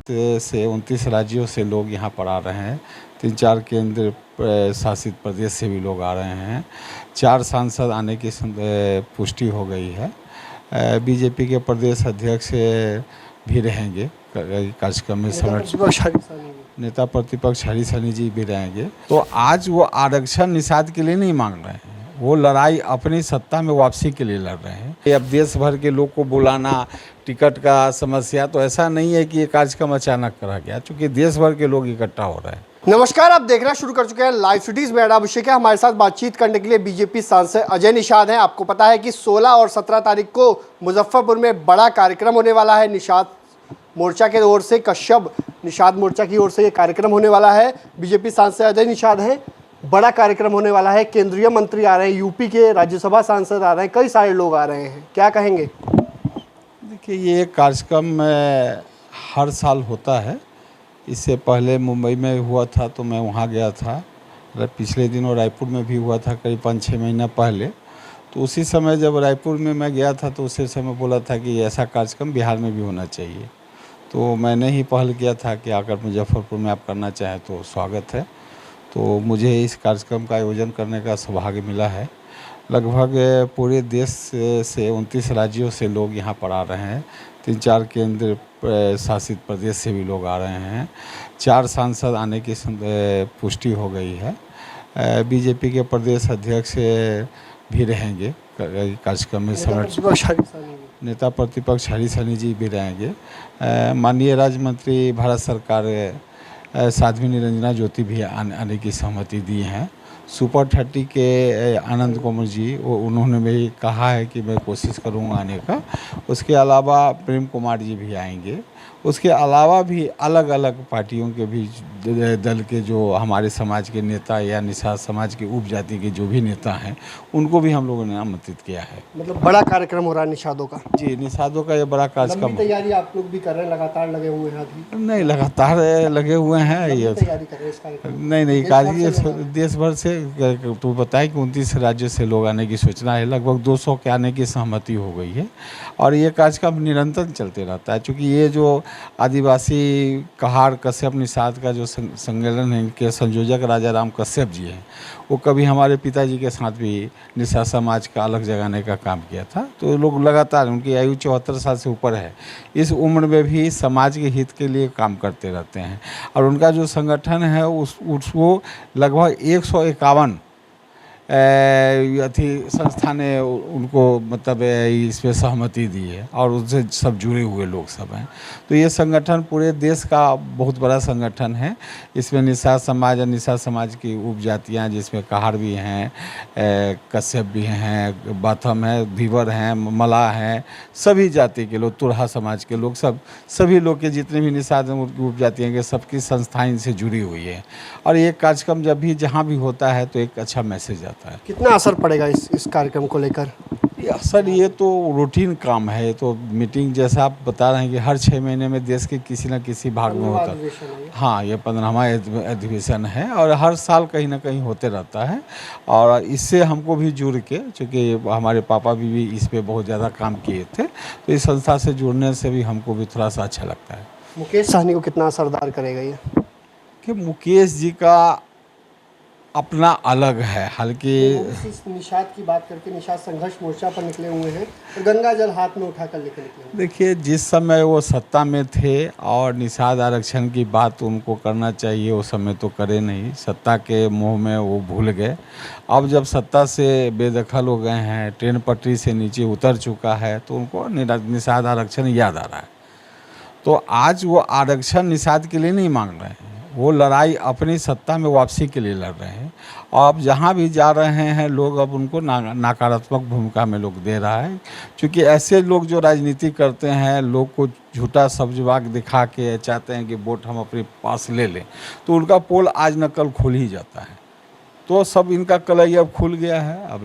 से 29 राज्यों से लोग यहाँ पर आ रहे हैं। 3-4 केंद्र शासित प्रदेश से भी लोग आ रहे हैं। 4 सांसद आने की पुष्टि हो गई है। बीजेपी के प्रदेश अध्यक्ष भी रहेंगे कार्यक्रम में। नेता प्रतिपक्ष हरीश साहनी जी भी रहेंगे। तो आज वो आरक्षण निषाद के लिए नहीं मांग रहे हैं, वो लड़ाई अपनी सत्ता में वापसी के लिए लड़ रहे हैं। अब देश भर के लोग को बुलाना, टिकट का समस्या, तो ऐसा नहीं है कि ये कार्यक्रम अचानक करा गया, क्योंकि देश भर के लोग इकट्ठा हो रहे हैं। नमस्कार, आप देखना शुरू कर चुके हैं लाइव सिटीज। मेरा नाम अभिषेक है। हमारे साथ बातचीत करने के लिए बीजेपी सांसद अजय निषाद हैं। आपको पता है कि 16 और 17 तारीख को मुजफ्फरपुर में बड़ा कार्यक्रम होने वाला है। निषाद मोर्चा के ओर से, कश्यप निषाद मोर्चा की ओर से ये कार्यक्रम होने वाला है। बीजेपी सांसद अजय निषाद हैं। बड़ा कार्यक्रम होने वाला है। केंद्रीय मंत्री आ रहे हैं, यूपी के राज्यसभा सांसद आ रहे हैं, कई सारे लोग आ रहे हैं। क्या कहेंगे? देखिए, ये कार्यक्रम हर साल होता है। इससे पहले मुंबई में हुआ था तो मैं वहाँ गया था। पिछले दिनों रायपुर में भी हुआ था, करीब 5-6 महीना पहले। तो उसी समय जब रायपुर में मैं गया था तो उसी समय बोला था कि ऐसा कार्यक्रम बिहार में भी होना चाहिए। तो मैंने ही पहल किया था कि अगर मुजफ्फरपुर में आप करना चाहें तो स्वागत है। तो मुझे इस कार्यक्रम का आयोजन करने का सौभाग्य मिला है। लगभग पूरे देश से 29 राज्यों से लोग यहाँ पर आ रहे हैं। 3-4 केंद्र शासित प्रदेश से भी लोग आ रहे हैं। 4 सांसद आने की पुष्टि हो गई है। बीजेपी के प्रदेश अध्यक्ष भी रहेंगे कार्यक्रम में। नेता प्रतिपक्ष हरीश साहनी जी भी रहेंगे। माननीय राज्य मंत्री भारत सरकार साध्वी निरंजना ज्योति भी आने की सहमति दी हैं। सुपर 30 के आनंद कुमार जी, उन्होंने भी कहा है कि मैं कोशिश करूंगा आने का। उसके अलावा प्रेम कुमार जी भी आएंगे। उसके अलावा भी अलग अलग पार्टियों के भी दल के जो हमारे समाज के नेता या निषाद समाज के उपजाति के जो भी नेता हैं, उनको भी हम लोगों ने आमंत्रित किया है। मतलब बड़ा कार्यक्रम हो रहा है निषादों का? जी, निषादों का ये बड़ा कार्यक्रम। तैयारी आप लोग भी कर रहे हैं? लगातार लगे हुए हैं अभी? नहीं, लगातार लगे हुए हैं। ये तैयारी कर रहे हैं इस कार्यक्रम? नहीं, कार्य देश भर से, तो बताएं कि 29 राज्यों से लोग आने की सूचना है। लगभग 200 के आने की सहमति हो गई है। और ये कार्यक्रम निरंतर चलते रहता है, क्योंकि ये जो आदिवासी कहार कश्यप निषाद का जो सम्मेलन है, इनके संयोजक राजा राम कश्यप जी हैं। वो कभी हमारे पिताजी के साथ भी निषाद समाज का अलग जगाने का काम किया था। तो लोग लगातार, उनकी आयु 74 साल से ऊपर है, इस उम्र में भी समाज के हित के लिए काम करते रहते हैं। और उनका जो संगठन है उसको लगभग 151 संस्था ने उनको मतलब इसमें सहमति दी है, और उससे सब जुड़े हुए लोग सब हैं। तो ये संगठन पूरे देश का बहुत बड़ा संगठन है। इसमें निषाद समाज और निषाद समाज की उपजातियाँ, जिसमें कहार भी हैं, कश्यप भी हैं, बाथम है, धीवर हैं, मलाह हैं, सभी जाति के लोग, तुरहा समाज के लोग, सभी लोग के जितने भी निषाद उपजातियाँ के सबकी संस्थाएं इनसे जुड़ी हुई है। और ये कार्यक्रम जब भी जहाँ भी होता है तो एक अच्छा मैसेज आता है। कितना असर पड़ेगा इस कार्यक्रम को लेकर? असर, ये तो रूटीन काम है। ये तो मीटिंग जैसा आप बता रहे हैं कि हर 6 महीने में देश के किसी न किसी भाग में होता है। हाँ, ये 15वां अधिवेशन है और हर साल कहीं ना कहीं होते रहता है। और इससे हमको भी जुड़ के, चूँकि हमारे पापा भी इस पर बहुत ज़्यादा काम किए थे, तो इस संस्था से जुड़ने से भी हमको भी थोड़ा सा अच्छा लगता है। मुकेश सहनी को कितना असरदार करेगा ये? कि मुकेश जी का अपना अलग है। हल्की निषाद की बात करके, निषाद संघर्ष मोर्चा पर निकले हुए हैं और गंगा जल हाथ में उठाकर लेकर निकले। देखिए, जिस समय वो सत्ता में थे और निषाद आरक्षण की बात उनको करना चाहिए, उस समय तो करे नहीं, सत्ता के मोह में वो भूल गए। अब जब सत्ता से बेदखल हो गए हैं, ट्रेन पटरी से नीचे उतर चुका है, तो उनको निषाद आरक्षण याद आ रहा है। तो आज वो आरक्षण निषाद के लिए नहीं मांग रहे हैं, वो लड़ाई अपनी सत्ता में वापसी के लिए लड़ रहे हैं। और अब जहाँ भी जा रहे हैं लोग, अब उनको नकारात्मक भूमिका में लोग दे रहा है, क्योंकि ऐसे लोग जो राजनीति करते हैं, लोग को झूठा सब्जवाग दिखा के चाहते हैं कि वोट हम अपने पास ले लें, तो उनका पोल आज न कल खुल ही जाता है। तो सब इनका कलई अब खुल गया है। अब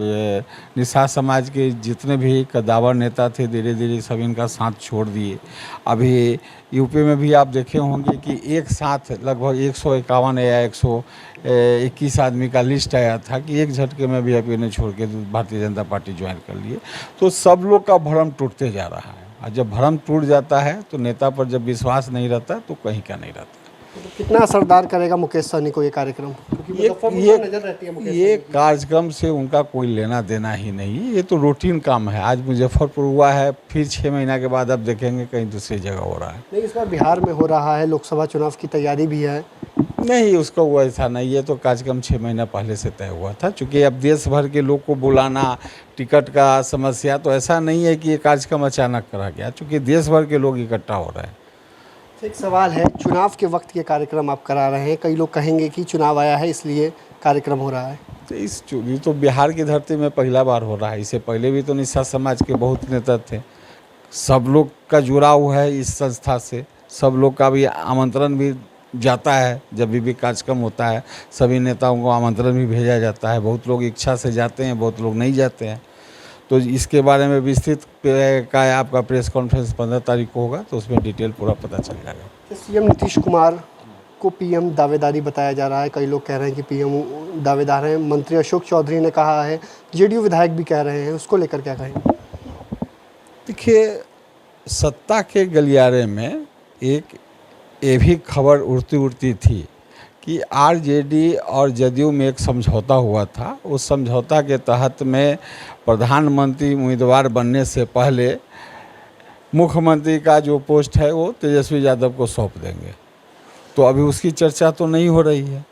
निषाद समाज के जितने भी कद्दावर नेता थे, धीरे धीरे सब इनका साथ छोड़ दिए। अभी यूपी में भी आप देखे होंगे कि एक साथ लगभग 151 या 121 आदमी का लिस्ट आया था कि एक झटके में बीजेपी ने छोड़ के भारतीय जनता पार्टी ज्वाइन कर लिए। तो सब लोग का भरम टूटते जा रहा है। और जब भरम टूट जाता है तो नेता पर जब विश्वास नहीं रहता तो कहीं का नहीं रहता। तो कितना असरदार करेगा मुकेश सहनी को ये कार्यक्रम, क्योंकि मुजफ्फरपुर में नजर रहती है मुकेश ये कार्यक्रम से उनका कोई लेना देना ही नहीं, ये तो रूटीन काम है। आज मुजफ्फरपुर हुआ है, फिर 6 महीना के बाद अब देखेंगे कहीं दूसरी जगह हो रहा है। नहीं, इस बार बिहार में हो रहा है, लोकसभा चुनाव की तैयारी भी है। नहीं, उसका वैसा नहीं, ये तो कार्यक्रम 6 महीना पहले से तय हुआ था। चूँकि अब देश भर के लोग को बुलाना, टिकट का समस्या, तो ऐसा नहीं है कि ये कार्यक्रम अचानक करा गया, चूँकि देश भर के लोग इकट्ठा हो रहे हैं। एक सवाल है, चुनाव के वक्त ये कार्यक्रम आप करा रहे हैं, कई लोग कहेंगे कि चुनाव आया है इसलिए कार्यक्रम हो रहा है। तो ये तो बिहार की धरती में पहला बार हो रहा है। इससे पहले भी तो निषाद समाज के बहुत नेता थे, सब लोग का जुड़ाव है इस संस्था से, सब लोग का भी आमंत्रण भी जाता है। जब भी कार्यक्रम होता है सभी नेताओं को आमंत्रण भी भेजा जाता है। बहुत लोग इच्छा से जाते हैं, बहुत लोग नहीं जाते हैं। तो इसके बारे में विस्तृत का आपका प्रेस कॉन्फ्रेंस 15 तारीख को होगा, तो उसमें डिटेल पूरा पता चल जाएगा। सीएम नीतीश कुमार को पीएम दावेदारी बताया जा रहा है, कई लोग कह रहे हैं कि पीएम दावेदार हैं। मंत्री अशोक चौधरी ने कहा है, जेडीयू विधायक भी कह रहे हैं, उसको लेकर क्या कहेंगे? देखिए, सत्ता के गलियारे में एक ये भी खबर उड़ती थी कि आरजेडी और जदयू में एक समझौता हुआ था। उस समझौता के तहत में प्रधानमंत्री उम्मीदवार बनने से पहले मुख्यमंत्री का जो पोस्ट है वो तेजस्वी यादव को सौंप देंगे। तो अभी उसकी चर्चा तो नहीं हो रही है।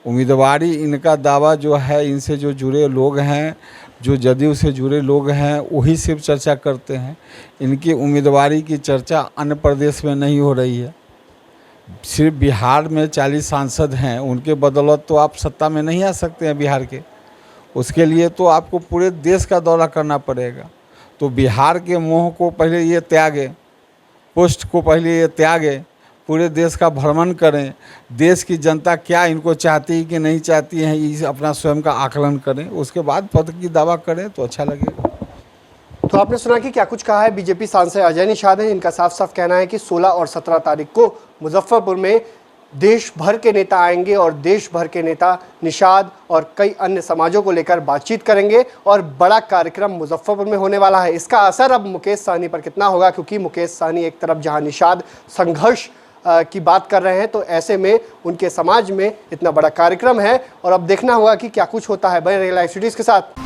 उम्मीदवारी इनका दावा जो है, इनसे जो जुड़े लोग हैं, जो जदयू से जुड़े लोग हैं, वही सिर्फ चर्चा करते हैं। इनकी उम्मीदवारी की चर्चा अन्य प्रदेश में नहीं हो रही है। सिर्फ बिहार में 40 सांसद हैं, उनके बदौलत तो आप सत्ता में नहीं आ सकते हैं बिहार के। उसके लिए तो आपको पूरे देश का दौरा करना पड़ेगा। तो बिहार के मोह को पहले ये त्यागें, पोस्ट को पहले ये त्यागें, पूरे देश का भ्रमण करें। देश की जनता क्या इनको चाहती है कि नहीं चाहती है, इस अपना स्वयं का आकलन करें, उसके बाद पद की दावा करें तो अच्छा लगेगा। तो आपने सुना कि क्या कुछ कहा है बीजेपी सांसद अजय निषाद हैं। इनका साफ साफ कहना है कि 16 और 17 तारीख को मुजफ्फरपुर में देश भर के नेता आएंगे और देश भर के नेता निषाद और कई अन्य समाजों को लेकर बातचीत करेंगे और बड़ा कार्यक्रम मुजफ्फरपुर में होने वाला है। इसका असर अब मुकेश सहनी पर कितना होगा, क्योंकि मुकेश सहनी एक तरफ जहां निषाद संघर्ष की बात कर रहे हैं, तो ऐसे में उनके समाज में इतना बड़ा कार्यक्रम है और अब देखना होगा कि क्या कुछ होता है। बने रहिए लाइव सिटीज के साथ।